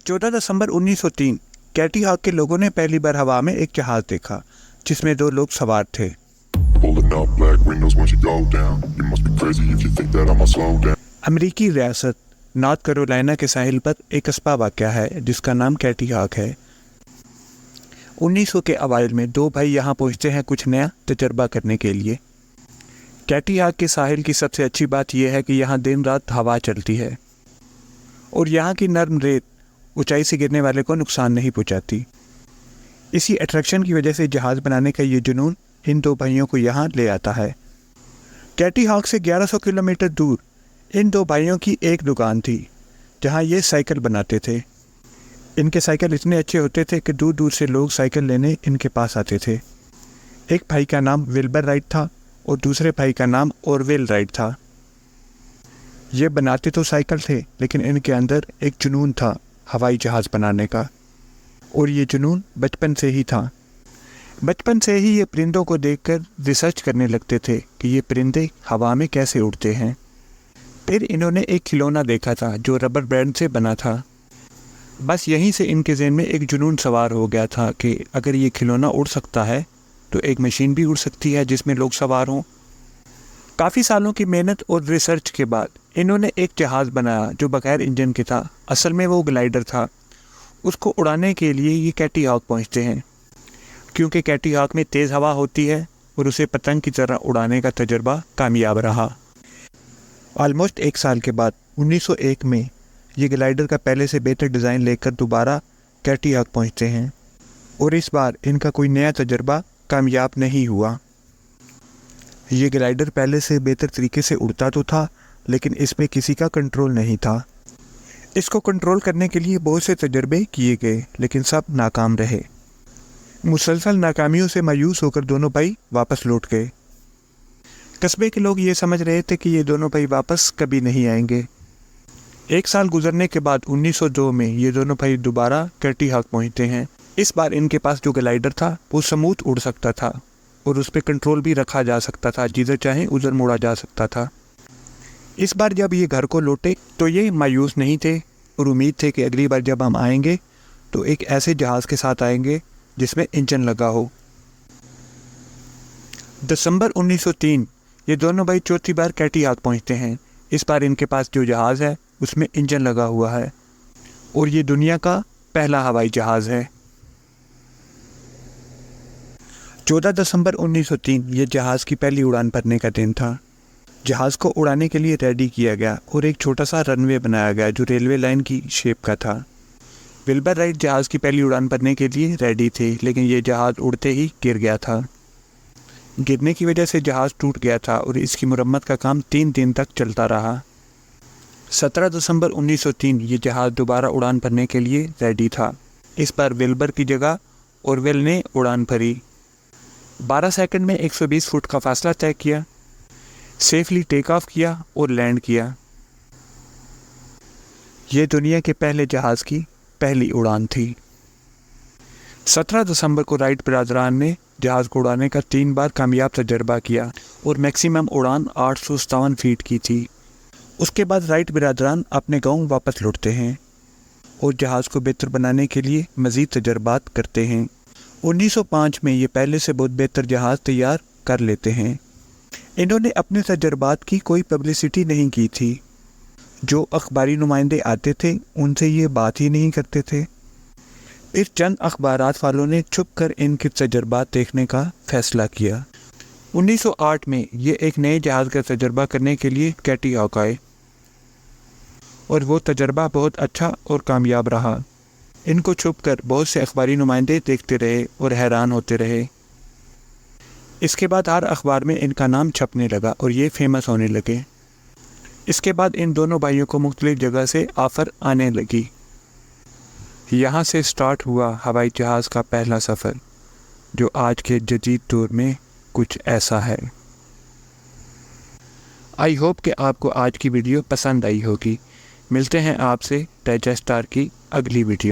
14 दिसंबर 1903 Katie hoc के लोगों ने पहली बार हवा में एक जहाज देखा जिसमें 2 लोग सवार थे। अमेरिकी रियासत नॉर्थ कैरोलिना के साहिल पर एक कस्बा वाक़या है जिसका नाम कैटी हॉक है। 1900 के अवाइल में 2 भाई यहाँ पहुँचते हैं कुछ नया तजर्बा करने के लिए। कैटी हॉक के साहिल की सबसे अच्छी बात यह है कि यहाँ दिन रात हवा चलती है और यहाँ की नरम रेत ऊंचाई से गिरने वाले को नुकसान नहीं पहुँचाती। इसी अट्रैक्शन की वजह से जहाज़ बनाने का ये जुनून इन 2 भाइयों को यहाँ ले आता है। कैटी हॉक से 1100 किलोमीटर दूर इन 2 भाइयों की एक दुकान थी जहाँ ये साइकिल बनाते थे। इनके साइकिल इतने अच्छे होते थे कि दूर दूर से लोग साइकिल लेने इनके पास आते थे। एक भाई का नाम विल्बर राइट था और दूसरे भाई का नाम ऑरवेल राइट था। ये बनाते तो साइकिल थे लेकिन इनके अंदर एक जुनून था हवाई जहाज़ बनाने का, और ये जुनून बचपन से ही था। बचपन से ही ये परिंदों को देखकर रिसर्च करने लगते थे कि ये परिंदे हवा में कैसे उड़ते हैं। फिर इन्होंने एक खिलौना देखा था जो रबर बैंड से बना था। बस यहीं से इनके ज़हन में एक जुनून सवार हो गया था कि अगर ये खिलौना उड़ सकता है तो एक मशीन भी उड़ सकती है जिसमें लोग सवार हों। काफ़ी सालों की मेहनत और रिसर्च के बाद इन्होंने एक जहाज़ बनाया जो बगैर इंजन के था। असल में वो ग्लाइडर था। उसको उड़ाने के लिए ये कैटी हॉक पहुँचते हैं क्योंकि कैटी हॉक में तेज़ हवा होती है और उसे पतंग की तरह उड़ाने का तजर्बा कामयाब रहा। ऑलमोस्ट 1 साल के बाद 1901 में ये ग्लाइडर का पहले से बेहतर डिज़ाइन लेकर दोबारा कैटी हॉक पहुँचते हैं और इस बार इनका कोई नया तजर्बा कामयाब नहीं हुआ। ये ग्लाइडर पहले से बेहतर तरीके से उड़ता तो था लेकिन इसमें किसी का कंट्रोल नहीं था। इसको कंट्रोल करने के लिए बहुत से तजर्बे किए गए लेकिन सब नाकाम रहे। मुसलसल नाकामियों से मायूस होकर दोनों भाई वापस लौट गए। कस्बे के लोग ये समझ रहे थे कि ये दोनों भाई वापस कभी नहीं आएंगे। 1 साल गुजरने के बाद 1902 में ये दोनों भाई दोबारा कैटी हॉक पहुँचते हैं। इस बार इनके पास जो ग्लाइडर था वो स्मूथ उड़ सकता था और उस पर कंट्रोल भी रखा जा सकता था, जिधर चाहे उधर मुड़ा जा सकता था। इस बार जब ये घर को लौटे तो ये मायूस नहीं थे और उम्मीद थे कि अगली बार जब हम आएंगे तो एक ऐसे जहाज़ के साथ आएंगे जिसमें इंजन लगा हो। दिसंबर 1903 ये दोनों भाई चौथी बार कैटी हॉक पहुँचते हैं। इस बार इनके पास जो जहाज़ है उसमें इंजन लगा हुआ है और ये दुनिया का पहला हवाई जहाज़ है। 14 दिसंबर 1903 ये जहाज़ की पहली उड़ान भरने का दिन था। जहाज़ को उड़ाने के लिए रेडी किया गया और एक छोटा सा रनवे बनाया गया जो रेलवे लाइन की शेप का था। विल्बर राइट जहाज़ की पहली उड़ान भरने के लिए रेडी थे लेकिन ये जहाज़ उड़ते ही गिर गया था। गिरने की वजह से जहाज़ टूट गया था और इसकी मुरम्मत का काम 3 दिन तक चलता रहा। 17 दिसंबर 1903 ये जहाज़ दोबारा उड़ान भरने के लिए रेडी था। इस बार विल्बर की जगह ऑरवेल ने उड़ान भरी। 12 सेकंड में 120 फुट का फासला तय किया, सेफली टेक ऑफ किया और लैंड किया। ये दुनिया के पहले जहाज़ की पहली उड़ान थी। 17 दिसंबर को राइट बिरादरान ने जहाज़ को उड़ाने का 3 बार कामयाब तजर्बा किया और मैक्सिमम उड़ान 857 फीट की थी। उसके बाद राइट बिरादरान अपने गांव वापस लौटते हैं और जहाज़ को बेहतर बनाने के लिए मज़ीद तजर्बात करते हैं। 1905 में ये पहले से बहुत बेहतर जहाज़ तैयार कर लेते हैं। इन्होंने अपने तजर्बात की कोई पब्लिसिटी नहीं की थी। जो अखबारी नुमाइंदे आते थे उनसे ये बात ही नहीं करते थे। फिर चंद अखबारात वालों ने छुप कर इनके तजर्बात देखने का फैसला किया। 1908 में ये एक नए जहाज़ का तजर्बा करने के लिए कैटी हॉक आए और वो तजर्बा बहुत अच्छा और कामयाब रहा। इनको छुप कर बहुत से अखबारी नुमाइंदे देखते रहे और हैरान होते रहे। इसके बाद हर अखबार में इनका नाम छपने लगा और ये फेमस होने लगे। इसके बाद इन दोनों भाइयों को मुख्तलिफ जगह से ऑफ़र आने लगी। यहाँ से स्टार्ट हुआ हवाई जहाज़ का पहला सफ़र जो आज के जदीद दौर में कुछ ऐसा है। आई होप कि आपको आज की वीडियो पसंद आई होगी। मिलते हैं आपसे डाइजेस्ट स्टार की अगली वीडियो।